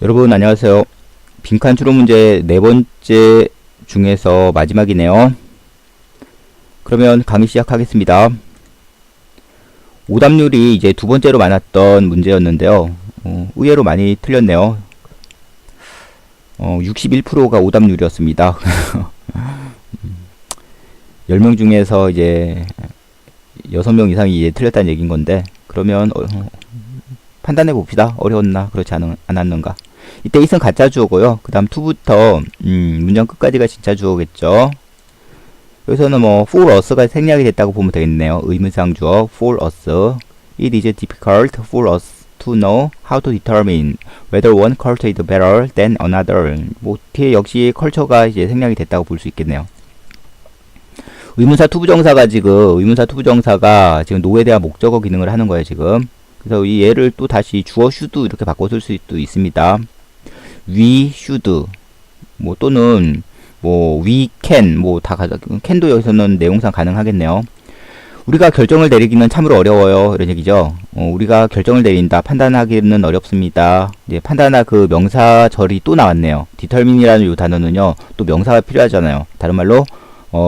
여러분 안녕하세요. 빈칸 추론 문제 네 번째 중에서 마지막이네요. 그러면 강의 시작하겠습니다. 오답률이 이제 두 번째로 많았던 문제였는데요. 의외로 많이 틀렸네요. 61%가 오답률이었습니다. 10명 중에서 이제 6명 이상이 이제 틀렸다는 얘기인 건데, 그러면 판단해 봅시다. 어려웠나 그렇지 않았는가. 이때 1은 가짜 주어고요. 그 다음 2부터 문장 끝까지가 진짜 주어겠죠. 여기서는 뭐 for us가 생략이 됐다고 보면 되겠네요. 의문사항 주어 for us. It is difficult for us to know how to determine whether one culture is better than another. 뭐 뒤에 역시 컬처가 이제 생략이 됐다고 볼 수 있겠네요. 의문사 투부정사가 지금 노에 대한 목적어 기능을 하는 거예요, 지금. 그래서 이 얘를 또 다시 주어 should 이렇게 바꿔 쓸 수도 있습니다. we should 뭐 또는 뭐 we can 뭐 다 can도 여기서는 내용상 가능하겠네요. 우리가 결정을 내리기는 참으로 어려워요, 이런 얘기죠. 우리가 결정을 내린다, 판단하기는 어렵습니다. 이제 판단할 그 명사절이 또 나왔네요. determine이라는 이 단어는요, 또 명사가 필요하잖아요. 다른 말로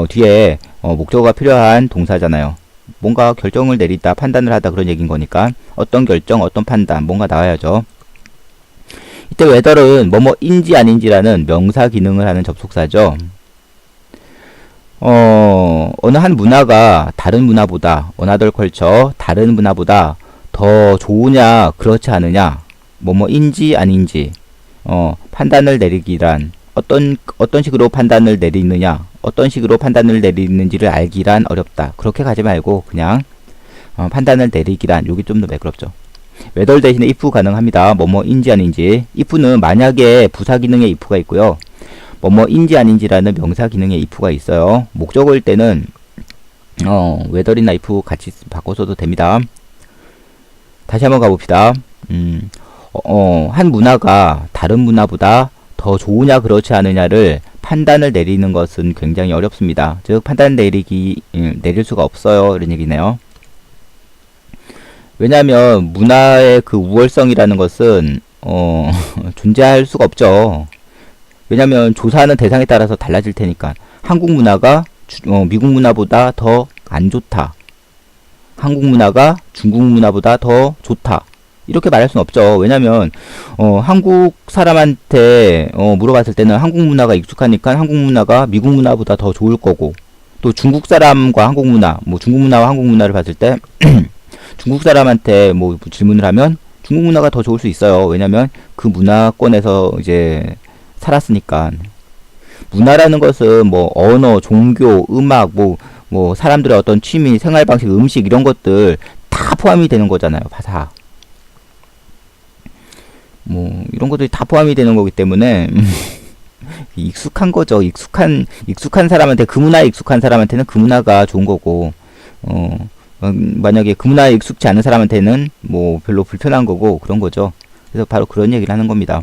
뒤에 목적어가 필요한 동사잖아요. 뭔가 결정을 내린다, 판단을 하다, 그런 얘기인 거니까 어떤 결정, 어떤 판단, 뭔가 나와야죠. 이때 whether은 뭐뭐인지 아닌지라는 명사 기능을 하는 접속사죠. 어느 한 문화가 다른 문화보다, another culture, 다른 문화보다 더 좋으냐, 그렇지 않으냐, 뭐뭐인지 아닌지, 판단을 내리기란, 어떤 식으로 판단을 내리느냐, 어떤 식으로 판단을 내리는지를 알기란 어렵다. 그렇게 가지 말고 그냥 판단을 내리기란, 요게 좀 더 매끄럽죠. whether 대신에 if 가능합니다. 뭐뭐인지 아닌지. if는 만약에 부사 기능에 if가 있고요. 뭐뭐인지 아닌지라는 명사 기능에 if가 있어요. 목적어일 때는 whether이나 if 같이 바꿔서도 됩니다. 다시 한번 가봅시다. 한 문화가 다른 문화보다 더 좋으냐 그렇지 않으냐를 판단을 내리는 것은 굉장히 어렵습니다. 즉 판단 내릴 수가 없어요, 이런 얘기네요. 왜냐하면 문화의 그 우월성이라는 것은 존재할 수가 없죠. 왜냐하면 조사하는 대상에 따라서 달라질 테니까. 한국 문화가 미국 문화보다 더 안 좋다, 한국 문화가 중국 문화보다 더 좋다, 이렇게 말할 수는 없죠. 왜냐면 한국 사람한테 물어봤을 때는 한국 문화가 익숙하니까 한국 문화가 미국 문화보다 더 좋을 거고, 또 중국 사람과 한국 문화, 뭐 중국 문화와 한국 문화를 봤을 때 중국 사람한테 뭐 질문을 하면 중국 문화가 더 좋을 수 있어요. 왜냐면 그 문화권에서 이제 살았으니까. 문화라는 것은 뭐 언어, 종교, 음악, 뭐 사람들의 어떤 취미, 생활 방식, 음식, 이런 것들 다 포함이 되는 거잖아요. 다. 뭐 이런 것들이 다 포함이 되는 거기 때문에 익숙한 거죠. 익숙한 사람한테, 그 문화에 익숙한 사람한테는 그 문화가 좋은 거고, 만약에 그 문화에 익숙지 않은 사람한테는 뭐 별로 불편한 거고, 그런 거죠. 그래서 바로 그런 얘기를 하는 겁니다.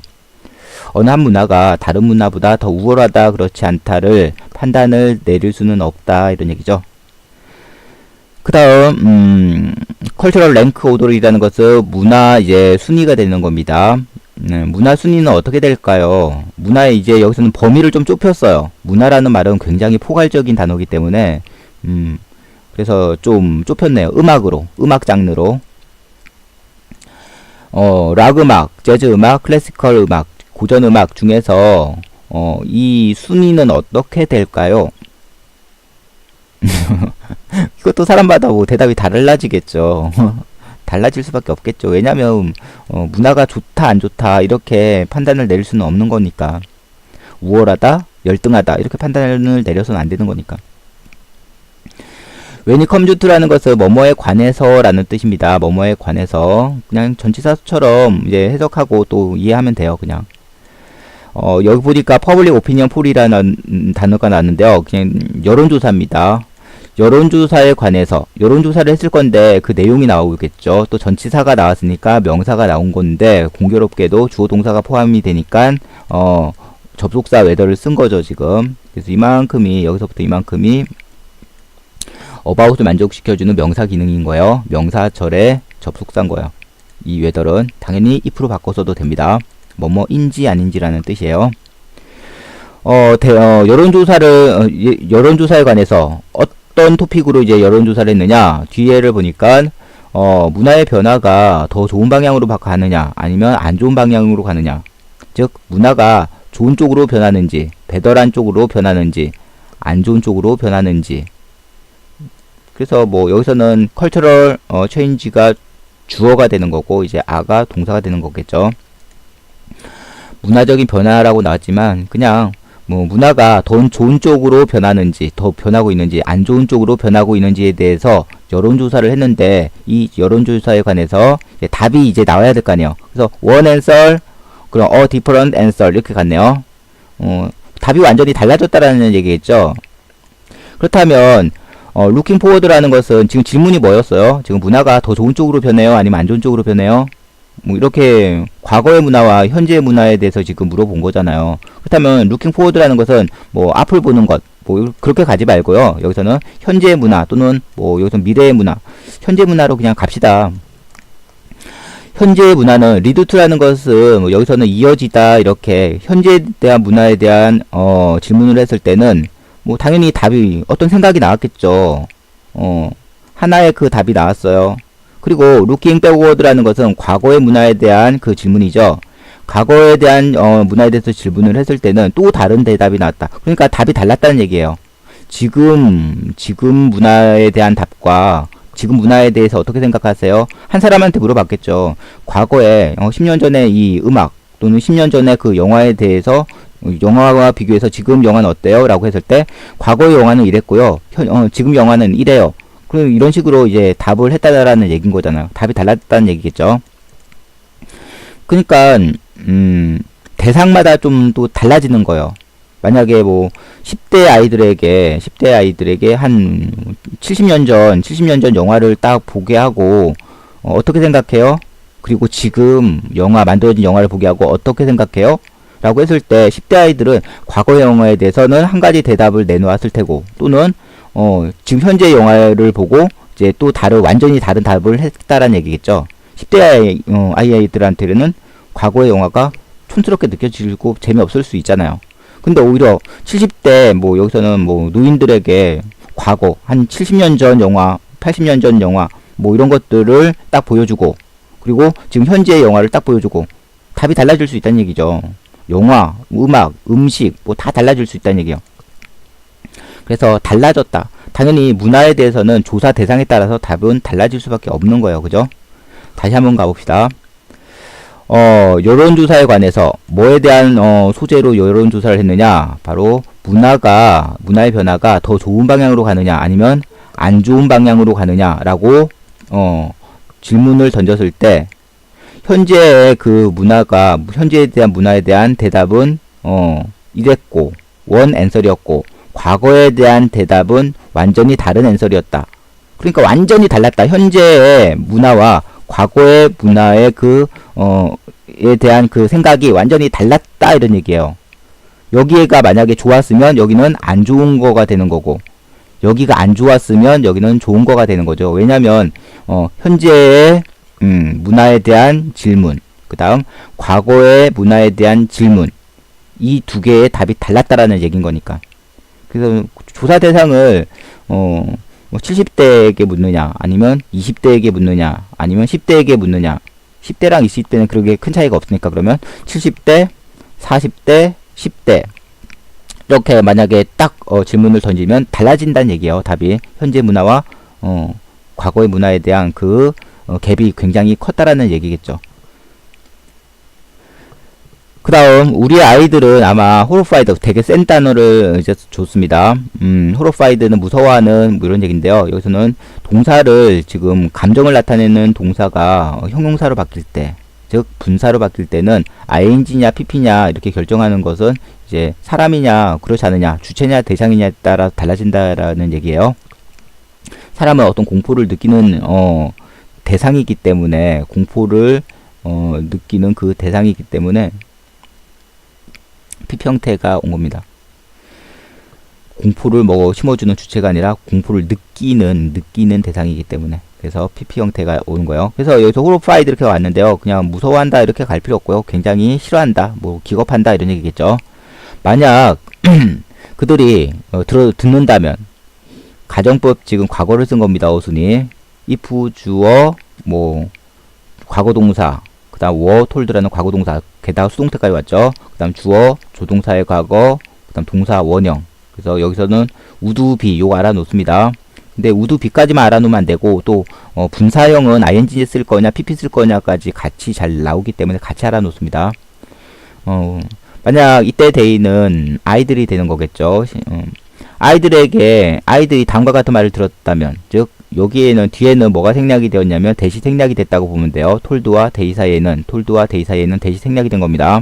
어느 한 문화가 다른 문화보다 더 우월하다, 그렇지 않다를 판단을 내릴 수는 없다, 이런 얘기죠. 그 다음 cultural rank order이라는 것은 문화 이제 순위가 되는 겁니다. 문화 순위는 어떻게 될까요? 문화의 이제 여기서는 범위를 좀 좁혔어요. 문화라는 말은 굉장히 포괄적인 단어이기 때문에 그래서 좀 좁혔네요. 음악 장르로. 락 음악, 재즈 음악, 클래시컬 음악, 고전 음악 중에서 이 순위는 어떻게 될까요? 이것도 사람마다 뭐 대답이 달라지겠죠. 달라질 수밖에 없겠죠. 왜냐면 문화가 좋다 안 좋다 이렇게 판단을 내릴 수는 없는 거니까. 우월하다, 열등하다 이렇게 판단을 내려서는 안 되는 거니까. when it comes to라는 것은 뭐뭐에 관해서 라는 뜻입니다. 뭐뭐에 관해서. 그냥 전치사처럼 이제 해석하고 또 이해하면 돼요, 그냥. 여기 보니까 public opinion poll이라는 단어가 나왔는데요. 그냥 여론조사입니다. 여론조사에 관해서, 여론조사를 했을 건데 그 내용이 나오겠죠. 또 전치사가 나왔으니까 명사가 나온 건데, 공교롭게도 주어 동사가 포함이 되니까 접속사 whether를 쓴 거죠, 지금. 그래서 이만큼이, 여기서부터 이만큼이 about을 만족시켜주는 명사 기능인 거예요. 명사절의 접속사인 거예요. 이 whether은 당연히 if로 바꿔서도 됩니다. 뭐뭐인지 아닌지라는 뜻이에요. 여론조사에 관해서 어떤 토픽으로 이제 여론조사를 했느냐, 뒤에를 보니까 문화의 변화가 더 좋은 방향으로 가느냐 아니면 안 좋은 방향으로 가느냐, 즉 문화가 좋은 쪽으로 변하는지, 배더란 쪽으로 변하는지, 안 좋은 쪽으로 변하는지. 그래서 뭐 여기서는 cultural change가 주어가 되는 거고 이제 a가 동사가 되는 거겠죠. 문화적인 변화라고 나왔지만 그냥 뭐 문화가 더 좋은 쪽으로 변하는지, 더 변하고 있는지, 안 좋은 쪽으로 변하고 있는지에 대해서 여론조사를 했는데, 이 여론조사에 관해서 이제 답이 이제 나와야 될 거 아니에요. 그래서 one answer, 그럼 a different answer 이렇게 갔네요. 답이 완전히 달라졌다라는 얘기겠죠. 그렇다면 looking forward라는 것은 지금 질문이 뭐였어요? 지금 문화가 더 좋은 쪽으로 변해요? 아니면 안 좋은 쪽으로 변해요? 뭐 이렇게 과거의 문화와 현재의 문화에 대해서 지금 물어본 거잖아요. 그렇다면 looking forward라는 것은 뭐 앞을 보는 것, 뭐 그렇게 가지 말고요. 여기서는 현재의 문화 또는 뭐 여기서 미래의 문화, 현재 문화로 그냥 갑시다. 현재의 문화는 lead to라는 것은 뭐 여기서는 이어지다, 이렇게 현재에 대한 문화에 대한 질문을 했을 때는 뭐 당연히 답이 어떤 생각이 나왔겠죠. 하나의 그 답이 나왔어요. 그리고 looking backward라는 것은 과거의 문화에 대한 그 질문이죠. 과거에 대한 문화에 대해서 질문을 했을 때는 또 다른 대답이 나왔다. 그러니까 답이 달랐다는 얘기예요. 지금 문화에 대한 답과 지금 문화에 대해서 어떻게 생각하세요? 한 사람한테 물어봤겠죠. 과거에 10년 전에 이 음악 또는 10년 전에 그 영화에 대해서, 영화와 비교해서 지금 영화는 어때요? 라고 했을 때 과거의 영화는 이랬고요. 지금 영화는 이래요. 그럼 이런 식으로 이제 답을 했다라는 얘기인 거잖아요. 답이 달랐다는 얘기겠죠. 그러니까 대상마다 좀 또 달라지는 거예요. 만약에 뭐 10대 아이들에게 한 70년 전 영화를 딱 보게 하고 어떻게 생각해요? 그리고 지금 만들어진 영화를 보게 하고 어떻게 생각해요? 라고 했을 때 10대 아이들은 과거의 영화에 대해서는 한 가지 대답을 내놓았을 테고, 또는 지금 현재 영화를 보고 이제 또 완전히 다른 답을 했다라는 얘기겠죠. 10대 아이들한테는 과거의 영화가 촌스럽게 느껴지고 재미없을 수 있잖아요. 근데 오히려 70대, 뭐 여기서는 뭐 노인들에게 과거 한 70년 전 영화, 80년 전 영화 뭐 이런 것들을 딱 보여주고, 그리고 지금 현재의 영화를 딱 보여주고 답이 달라질 수 있다는 얘기죠. 영화, 음악, 음식 뭐 다 달라질 수 있다는 얘기예요. 그래서 달라졌다. 당연히 문화에 대해서는 조사 대상에 따라서 답은 달라질 수밖에 없는 거예요. 그죠? 다시 한번 가봅시다. 여론조사에 관해서 뭐에 대한 소재로 여론조사를 했느냐? 바로 문화의 변화가 더 좋은 방향으로 가느냐 아니면 안 좋은 방향으로 가느냐라고 질문을 던졌을 때, 현재의 현재에 대한 문화에 대한 대답은 이랬고 원 앤서리였고, 과거에 대한 대답은 완전히 다른 앤서리였다. 그러니까 완전히 달랐다. 현재의 문화와 과거의 문화의 에 대한 그 생각이 완전히 달랐다, 이런 얘기예요. 여기가 만약에 좋았으면 여기는 안 좋은 거가 되는 거고, 여기가 안 좋았으면 여기는 좋은 거가 되는 거죠. 왜냐면 현재의 문화에 대한 질문, 그 다음 과거의 문화에 대한 질문, 이 두 개의 답이 달랐다라는 얘기인 거니까. 그래서 조사 대상을 70대에게 묻느냐 아니면 20대에게 묻느냐 아니면 10대에게 묻느냐, 10대랑 20대는 그렇게 큰 차이가 없으니까 그러면 70대, 40대, 10대 이렇게 만약에 딱 질문을 던지면 달라진다는 얘기예요. 답이 현재 문화와 과거의 문화에 대한 그 갭이 굉장히 컸다라는 얘기겠죠. 그 다음 우리 아이들은 아마 horrified, 되게 센 단어를 이제 줬습니다. horrified는 무서워하는 뭐 이런 얘기인데요. 여기서는 동사를, 지금 감정을 나타내는 동사가 형용사로 바뀔 때, 즉 분사로 바뀔 때는 ing냐 pp냐 이렇게 결정하는 것은 이제 사람이냐 그렇지 않느냐, 주체냐 대상이냐에 따라 달라진다라는 얘기예요. 사람은 어떤 공포를 느끼는 대상이기 때문에, 공포를 느끼는 그 대상이기 때문에 PP 형태가 온 겁니다. 공포를 심어주는 주체가 아니라 공포를 느끼는 대상이기 때문에. 그래서 PP 형태가 오는 거예요. 그래서 여기서 horrified 이렇게 왔는데요. 그냥 무서워한다 이렇게 갈 필요 없고요. 굉장히 싫어한다, 뭐 기겁한다 이런 얘기겠죠. 만약 그들이 듣는다면, 가정법 지금 과거를 쓴 겁니다. 어순이 if 주어 뭐 과거 동사, 그 다음 were told라는 과거 동사, 게다가 수동태까지 왔죠. 그 다음 주어 조동사의 과거, 그 다음 동사 원형. 그래서 여기서는 would be 요거 알아놓습니다. 근데 would be까지만 알아놓으면 안 되고, 또 분사형은 ing 쓸 거냐 pp 쓸 거냐까지 같이 잘 나오기 때문에 같이 알아놓습니다. 만약 이때 데이는 아이들이 되는 거겠죠. 아이들이 다음과 같은 말을 들었다면, 즉 여기에는 뒤에는 뭐가 생략이 되었냐면 대시 생략이 됐다고 보면 돼요. 톨드와 데이 사이에는 대시 생략이 된 겁니다.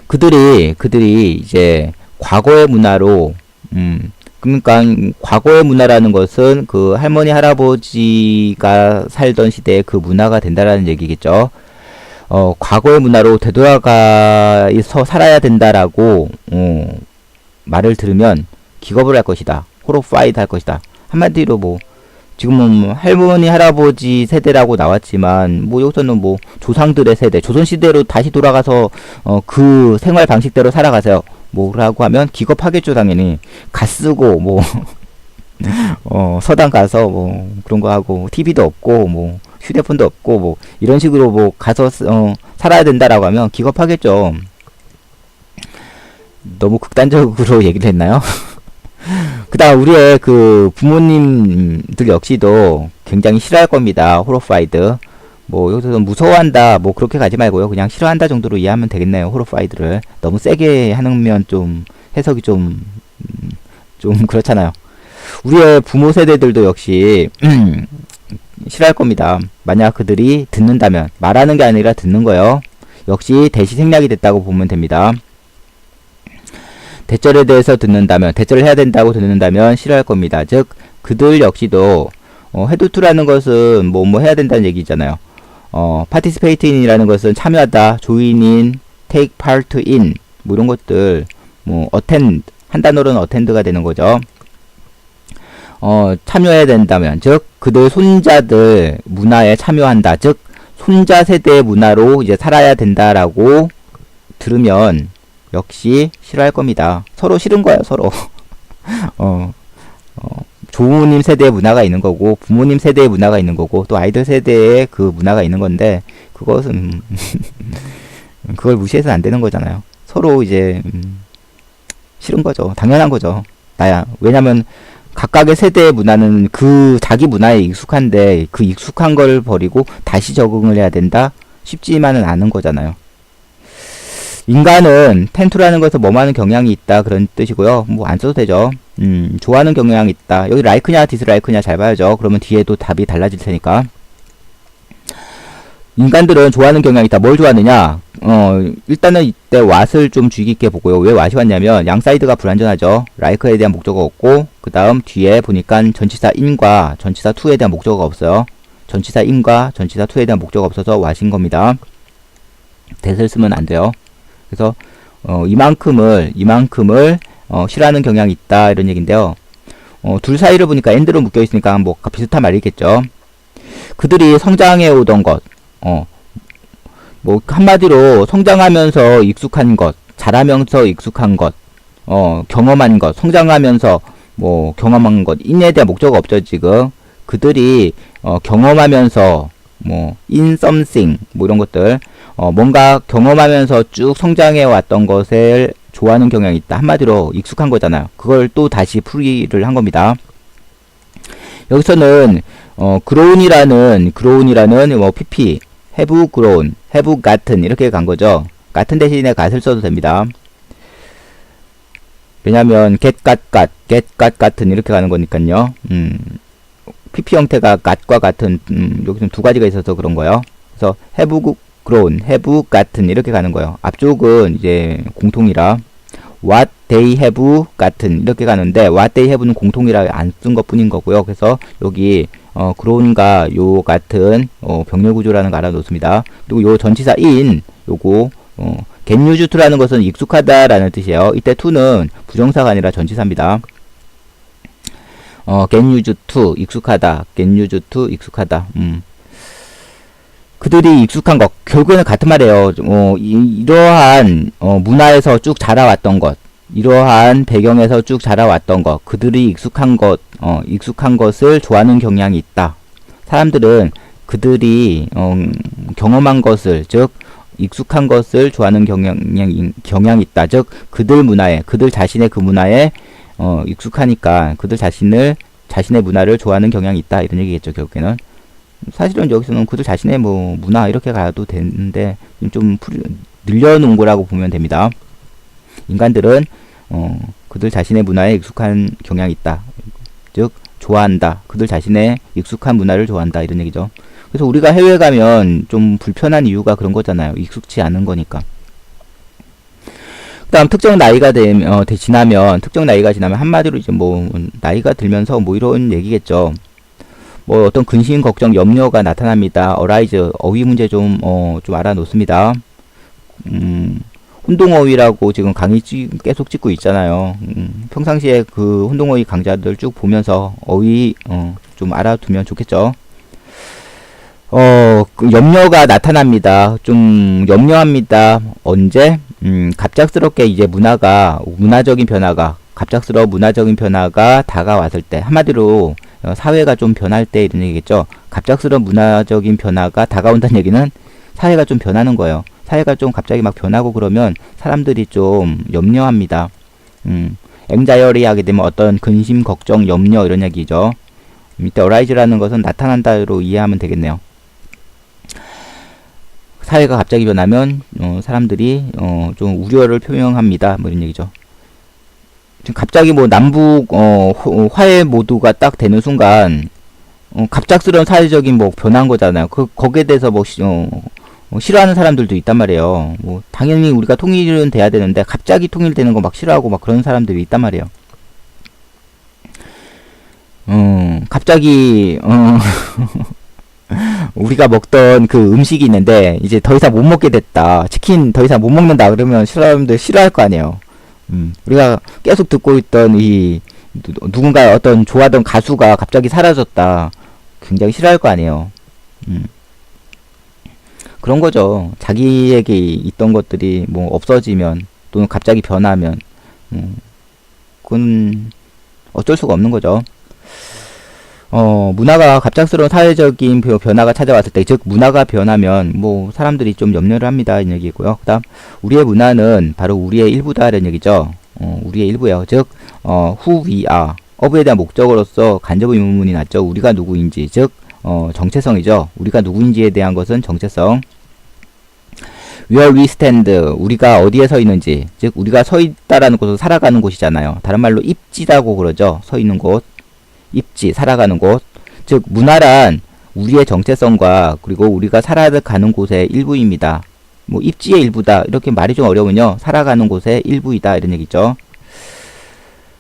그들이 이제 과거의 문화로, 그러니까 과거의 문화라는 것은 그 할머니 할아버지가 살던 시대의 그 문화가 된다라는 얘기겠죠. 과거의 문화로 되돌아가서 살아야 된다라고 말을 들으면 기겁을 할 것이다, horrified 할 것이다. 한마디로 뭐 지금은 할머니 할아버지 세대라고 나왔지만, 뭐 여기서는 뭐 조상들의 세대, 조선시대로 다시 돌아가서 그 생활 방식대로 살아가세요 뭐라고 하면 기겁하겠죠. 당연히 갓 쓰고 뭐 서당 가서 뭐 그런 거 하고, TV도 없고 뭐 휴대폰도 없고 뭐 이런 식으로 뭐 가서 살아야 된다라고 하면 기겁하겠죠. 너무 극단적으로 얘기를 했나요? 그 다음 우리의 그 부모님들 역시도 굉장히 싫어할 겁니다. horrified. 뭐 여기서 무서워한다 뭐 그렇게 가지 말고요. 그냥 싫어한다 정도로 이해하면 되겠네요. horrified를 너무 세게 하면 좀 해석이 좀 그렇잖아요. 우리의 부모 세대들도 역시 싫어할 겁니다. 만약 그들이 듣는다면, 말하는 게 아니라 듣는 거예요. 역시 대시 생략이 됐다고 보면 됩니다. 대절에 대해서 듣는다면, 대절을 해야 된다고 듣는다면 싫어할 겁니다. 즉 그들 역시도 해두투라는 것은 뭐 해야 된다는 얘기잖아요. participate in이라는 것은 참여하다, join in, take part in 뭐 이런 것들, 뭐 attend 한 단어로는 attend가 되는 거죠. 참여해야 된다면, 즉 그들 손자들 문화에 참여한다, 즉 손자 세대의 문화로 이제 살아야 된다라고 들으면 역시 싫어할 겁니다. 서로 싫은 거예요, 서로. 조부모님 세대의 문화가 있는 거고, 부모님 세대의 문화가 있는 거고, 또 아이들 세대의 그 문화가 있는 건데, 그것은 그걸 무시해서는 안 되는 거잖아요. 서로 이제 싫은 거죠. 당연한 거죠. 왜냐면 각각의 세대의 문화는 그 자기 문화에 익숙한데, 그 익숙한 걸 버리고 다시 적응을 해야 된다? 쉽지만은 않은 거잖아요. 인간은 텐투라는 것에서 뭐하는 경향이 있다 그런 뜻이고요. 뭐 안 써도 되죠. 좋아하는 경향이 있다. 여기 라이크냐 디스라이크냐 잘 봐야죠. 그러면 뒤에도 답이 달라질 테니까. 인간들은 좋아하는 경향이 있다. 뭘 좋아하느냐? 일단은 이때 what을 좀 주의 깊게 보고요. 왜 what이 왔냐면 양 사이드가 불완전하죠. like에 대한 목적어가 없고, 그 다음 뒤에 보니까 전치사 in과 전치사 to에 대한 목적어가 없어요. 전치사 in과 전치사 to에 대한 목적어가 없어서 what인 겁니다. that을 쓰면 안 돼요. 그래서 이만큼을 싫어하는 경향이 있다 이런 얘기인데요. 둘 사이를 보니까 and로 묶여 있으니까 뭐 비슷한 말이겠죠. 그들이 성장해 오던 것, 뭐 한마디로 성장하면서 익숙한 것, 자라면서 익숙한 것, 경험한 것, 성장하면서 뭐 경험한 것, in에 대한 목적어가 없죠 지금. 그들이 경험하면서 뭐 in something 뭐 이런 것들, 뭔가 경험하면서 쭉 성장해 왔던 것을 좋아하는 경향이 있다. 한마디로 익숙한 거잖아요. 그걸 또 다시 풀이를 한 겁니다. 여기서는 grown이라는 뭐 pp, have grown, have gotten 이렇게 간 거죠. 같은 대신에 got을 써도 됩니다. 왜냐면 get got 같은 이렇게 가는 거니까요. pp 형태가 got과 같은 여기서 두 가지가 있어서 그런 거예요. 그래서 have grown, have gotten 이렇게 가는 거예요. 앞쪽은 이제 공통이라 what they have gotten 이렇게 가는데 what they have는 공통이라 안 쓴 것 뿐인 거고요. 그래서 여기 grown과 요 같은 병렬 구조라는 거 알아놓습니다. 그리고 요 전치사 in 요거 get used to라는 것은 익숙하다라는 뜻이에요. 이때 to는 부정사가 아니라 전치사입니다. get used to, 익숙하다. get used to, 익숙하다. 그들이 익숙한 것, 결국에는 같은 말이에요. 이러한 문화에서 쭉 자라왔던 것, 이러한 배경에서 쭉 자라왔던 것, 그들이 익숙한 것, 익숙한 것을 좋아하는 경향이 있다. 사람들은 그들이 경험한 것을, 즉 익숙한 것을 좋아하는 경향이 있다. 즉 그들 문화에, 그들 자신의 그 문화에 익숙하니까 그들 자신의 문화를 좋아하는 경향이 있다. 이런 얘기겠죠. 결국에는. 사실은 여기서는 그들 자신의 뭐 문화 이렇게 가도 되는데 좀 늘려놓은 거라고 보면 됩니다. 인간들은 그들 자신의 문화에 익숙한 경향이 있다. 즉 좋아한다. 그들 자신의 익숙한 문화를 좋아한다. 이런 얘기죠. 그래서 우리가 해외에 가면 좀 불편한 이유가 그런 거잖아요. 익숙치 않은 거니까. 그 다음 특정 나이가 지나면 한마디로 이제 뭐 나이가 들면서 뭐 이런 얘기겠죠. 뭐 어떤 근심, 걱정, 염려가 나타납니다. arise, 어휘 문제 좀 알아놓습니다. 혼동어휘라고 지금 강의 계속 찍고 있잖아요. 평상시에 그 혼동어휘 강좌들 쭉 보면서 어휘 좀 알아두면 좋겠죠. 그 염려가 나타납니다. 좀 염려합니다. 언제? 갑작스럽게 이제 갑작스러운 문화적인 변화가 다가왔을 때, 한마디로 사회가 좀 변할 때 이런 얘기겠죠. 갑작스러운 문화적인 변화가 다가온다는 얘기는 사회가 좀 변하는 거예요. 사회가 좀 갑자기 막 변하고 그러면 사람들이 좀 염려합니다. anxiety 하게 되면 어떤 근심, 걱정, 염려 이런 얘기죠. 밑에 arise라는 것은 나타난다로 이해하면 되겠네요. 사회가 갑자기 변하면 사람들이 좀 우려를 표명합니다. 뭐 이런 얘기죠. 지금 갑자기 뭐 남북 화해 모드가 딱 되는 순간 갑작스러운 사회적인 뭐 변한 거잖아요. 거기에 대해서 뭐 싫어하는 사람들도 있단 말이에요. 뭐 당연히 우리가 통일은 돼야 되는데 갑자기 통일되는 거 막 싫어하고 막 그런 사람들이 있단 말이에요. 갑자기 우리가 먹던 그 음식이 있는데 이제 더 이상 못 먹게 됐다. 치킨 더 이상 못 먹는다. 그러면 사람들 싫어할 거 아니에요. 우리가 계속 듣고 있던 누군가 어떤 좋아하던 가수가 갑자기 사라졌다. 굉장히 싫어할 거 아니에요. 그런 거죠. 자기에게 있던 것들이 뭐 없어지면 또는 갑자기 변하면 그건 어쩔 수가 없는 거죠. 문화가 갑작스러운 사회적인 변화가 찾아왔을 때, 즉 문화가 변하면 뭐 사람들이 좀 염려를 합니다. 이런 얘기고요. 그다음 우리의 문화는 바로 우리의 일부다. 이런 얘기죠. 우리의 일부예요. 즉 who we are, of에 대한 목적어로서 간접 의문문이 났죠. 우리가 누구인지, 즉 정체성이죠. 우리가 누구인지에 대한 것은 정체성. where we stand, 우리가 어디에 서 있는지, 즉 우리가 서 있다라는 곳은 살아가는 곳이잖아요. 다른 말로 입지라고 그러죠. 서 있는 곳. 입지, 살아가는 곳. 즉 문화란 우리의 정체성과 그리고 우리가 살아가는 곳의 일부입니다. 뭐 입지의 일부다. 이렇게 말이 좀 어려우면요. 살아가는 곳의 일부이다. 이런 얘기죠.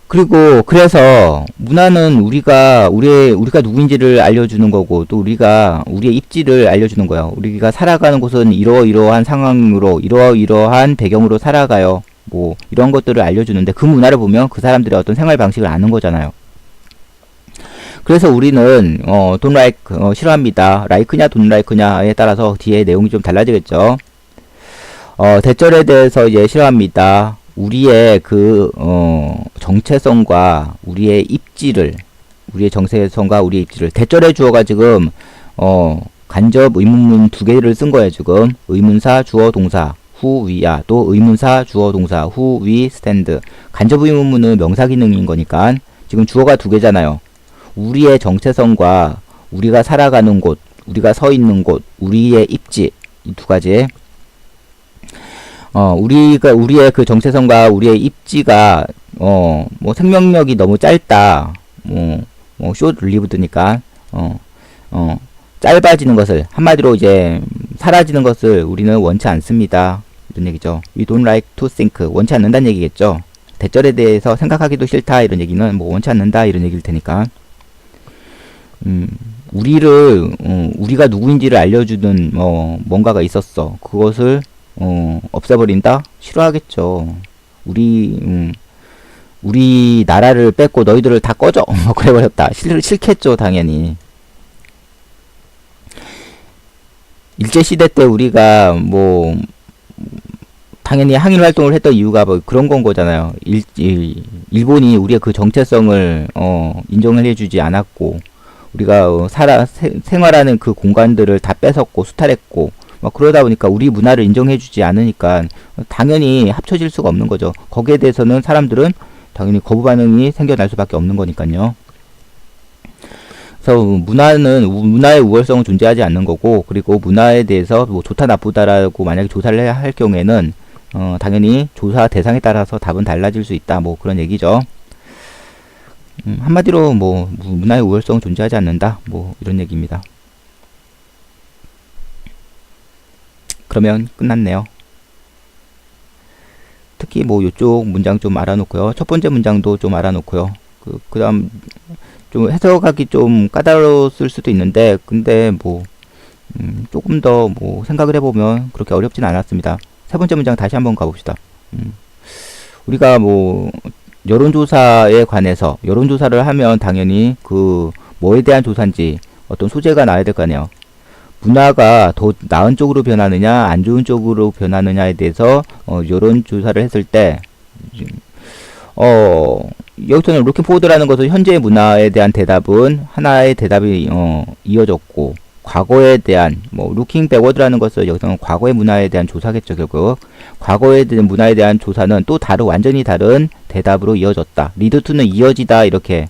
그리고 그래서 문화는 우리가 누구인지를 알려주는 거고, 또 우리가 우리의 입지를 알려주는 거예요. 우리가 살아가는 곳은 이러이러한 상황으로 이러이러한 배경으로 살아가요. 뭐 이런 것들을 알려주는데, 그 문화를 보면 그 사람들의 어떤 생활 방식을 아는 거잖아요. 그래서 우리는 don't like, 싫어합니다. like냐 don't like냐에 따라서 뒤에 내용이 좀 달라지겠죠. 대절에 대해서 이제 싫어합니다. 우리의 그 정체성과 우리의 입지를, 대절의 주어가 지금 간접 의문문 두 개를 쓴 거예요. 지금 의문사, 주어, 동사, who we are, 또 의문사, 주어, 동사, who we stand. 간접 의문문은 명사 기능인 거니까 지금 주어가 두 개잖아요. 우리의 정체성과 우리가 살아가는 곳, 우리가 서 있는 곳, 우리의 입지, 이 두 가지. 우리의 그 정체성과 우리의 입지가 뭐 생명력이 너무 짧다. short lived니까 짧아지는 것을, 한마디로 이제 사라지는 것을 우리는 원치 않습니다. 이런 얘기죠. We don't like to think. 원치 않는다는 얘기겠죠. 대절에 대해서 생각하기도 싫다. 이런 얘기는 뭐 원치 않는다. 이런 얘기일 테니까. 우리가 누구인지를 알려주는 뭔가가 있었어. 그것을 없애버린다? 싫어하겠죠. 우리나라를 뺏고 너희들을 다 꺼져. 그래버렸다. 싫겠죠, 당연히. 일제시대 때 우리가 뭐 당연히 항일 활동을 했던 이유가 뭐 그런 건 거잖아요. 일본이 우리의 그 정체성을 인정을 해주지 않았고, 우리가 생활하는 그 공간들을 다 뺏었고 수탈했고, 막 그러다 보니까 우리 문화를 인정해주지 않으니까 당연히 합쳐질 수가 없는 거죠. 거기에 대해서는 사람들은 당연히 거부 반응이 생겨날 수밖에 없는 거니까요. 그래서 문화의 우월성은 존재하지 않는 거고, 그리고 문화에 대해서 뭐 좋다 나쁘다라고 만약에 조사를 할 경우에는 당연히 조사 대상에 따라서 답은 달라질 수 있다. 뭐 그런 얘기죠. 한마디로 뭐 문화의 우월성은 존재하지 않는다. 뭐 이런 얘기입니다. 그러면 끝났네요. 특히 뭐 요쪽 문장 좀 알아놓고요. 첫 번째 문장도 좀 알아놓고요. 그 다음 좀 해석하기 좀 까다로웠을 수도 있는데, 근데 뭐 조금 더 뭐 생각을 해보면 그렇게 어렵진 않았습니다. 세 번째 문장 다시 한번 가봅시다. 우리가 뭐 여론조사에 관해서 여론조사를 하면 당연히 그 뭐에 대한 조사인지 어떤 소재가 나와야 될 거 아니에요. 문화가 더 나은 쪽으로 변하느냐 안 좋은 쪽으로 변하느냐에 대해서 여론조사를 했을 때 여기서는 루킹 포워드라는 것은 현재의 문화에 대한 대답은 하나의 대답이 이어졌고, 과거에 대한 뭐 루킹 백워드라는 것은 여기서는 과거의 문화에 대한 조사겠죠. 결국 과거에 대한 문화에 대한 조사는 또 완전히 다른 대답으로 이어졌다. 리드 투는 이어지다, 이렇게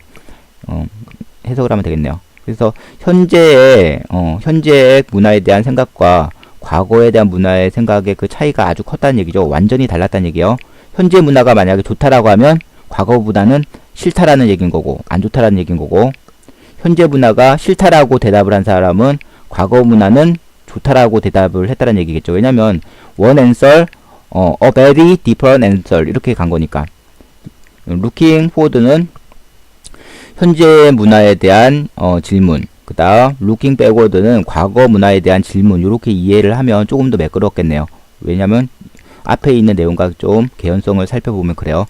해석을 하면 되겠네요. 그래서 현재의 문화에 대한 생각과 과거에 대한 문화의 생각의 그 차이가 아주 컸다는 얘기죠. 완전히 달랐다는 얘기예요. 현재 문화가 만약에 좋다라고 하면 과거보다는 싫다라는 얘기인 거고, 안 좋다라는 얘기인 거고, 현재 문화가 싫다라고 대답을 한 사람은 과거 문화는 좋다라고 대답을 했다는 얘기겠죠. 왜냐면 one answer, a very different answer 이렇게 간 거니까. looking forward는 현재 문화에 대한 질문, 그 다음 looking backward는 과거 문화에 대한 질문, 이렇게 이해를 하면 조금 더 매끄럽겠네요. 왜냐면 앞에 있는 내용과 좀 개연성을 살펴보면 그래요.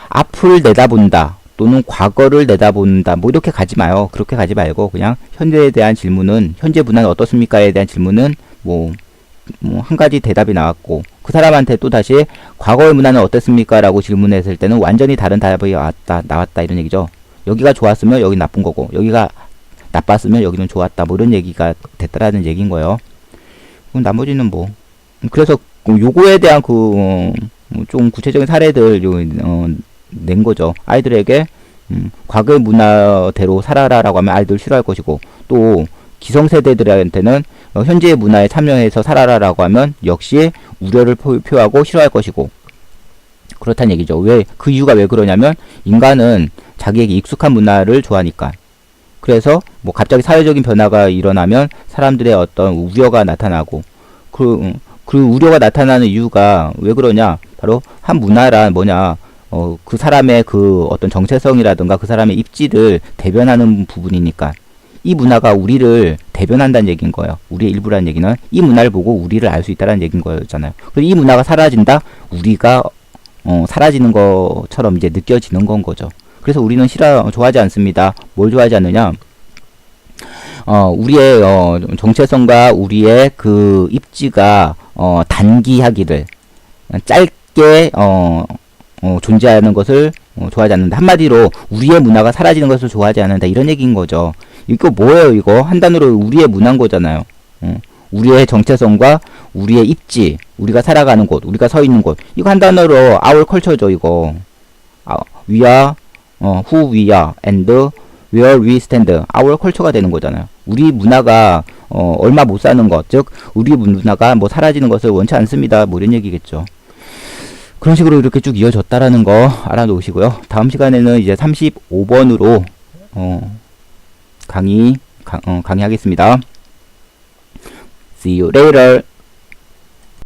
앞을 내다본다 또는 과거를 내다본다, 뭐 이렇게 가지 마요. 그렇게 가지 말고 그냥 현재에 대한 질문은, 현재 문화는 어떻습니까에 대한 질문은 뭐 한 가지 대답이 나왔고, 그 사람한테 또 다시 과거의 문화는 어땠습니까 라고 질문했을 때는 완전히 다른 답이 나왔다 이런 얘기죠. 여기가 좋았으면 여기 나쁜 거고, 여기가 나빴으면 여기는 좋았다, 뭐 이런 얘기가 됐다라는 얘기인 거예요. 그럼 나머지는 뭐, 그래서 요거에 대한 좀 구체적인 사례들 낸 거죠. 아이들에게 과거의 문화대로 살아라라고 하면 아이들 싫어할 것이고, 또 기성세대들한테는 현재의 문화에 참여해서 살아라라고 하면 역시 우려를 표하고 싫어할 것이고, 그렇다는 얘기죠. 그 이유가 왜 그러냐면 인간은 자기에게 익숙한 문화를 좋아하니까. 그래서 뭐 갑자기 사회적인 변화가 일어나면 사람들의 어떤 우려가 나타나고, 그 우려가 나타나는 이유가 왜 그러냐? 바로 한 문화란 뭐냐? 그 사람의 그 어떤 정체성이라든가 그 사람의 입지를 대변하는 부분이니까, 이 문화가 우리를 대변한다는 얘기인 거예요. 우리의 일부라는 얘기는 이 문화를 보고 우리를 알 수 있다는 얘기인 거잖아요. 그리고 이 문화가 사라진다? 우리가 사라지는 것처럼 이제 느껴지는 건 거죠. 그래서 우리는 좋아하지 않습니다. 뭘 좋아하지 않느냐? 우리의 정체성과 우리의 그 입지가 단기하기를, 짧게 존재하는 것을 좋아하지 않는다. 한마디로 우리의 문화가 사라지는 것을 좋아하지 않는다, 이런 얘기인 거죠. 이거 뭐예요? 이거 한 단어로 우리의 문화인 거잖아요. 우리의 정체성과 우리의 입지, 우리가 살아가는 곳, 우리가 서 있는 곳, 이거 한 단어로 our culture죠. 이거 we are, who we are and where we stand, our culture가 되는 거잖아요. 우리 문화가 얼마 못 사는 것, 즉 우리 문화가 뭐 사라지는 것을 원치 않습니다, 뭐 이런 얘기겠죠. 그런 식으로 이렇게 쭉 이어졌다라는 거 알아놓으시고요. 다음 시간에는 이제 35번으로 강의하겠습니다. See you later.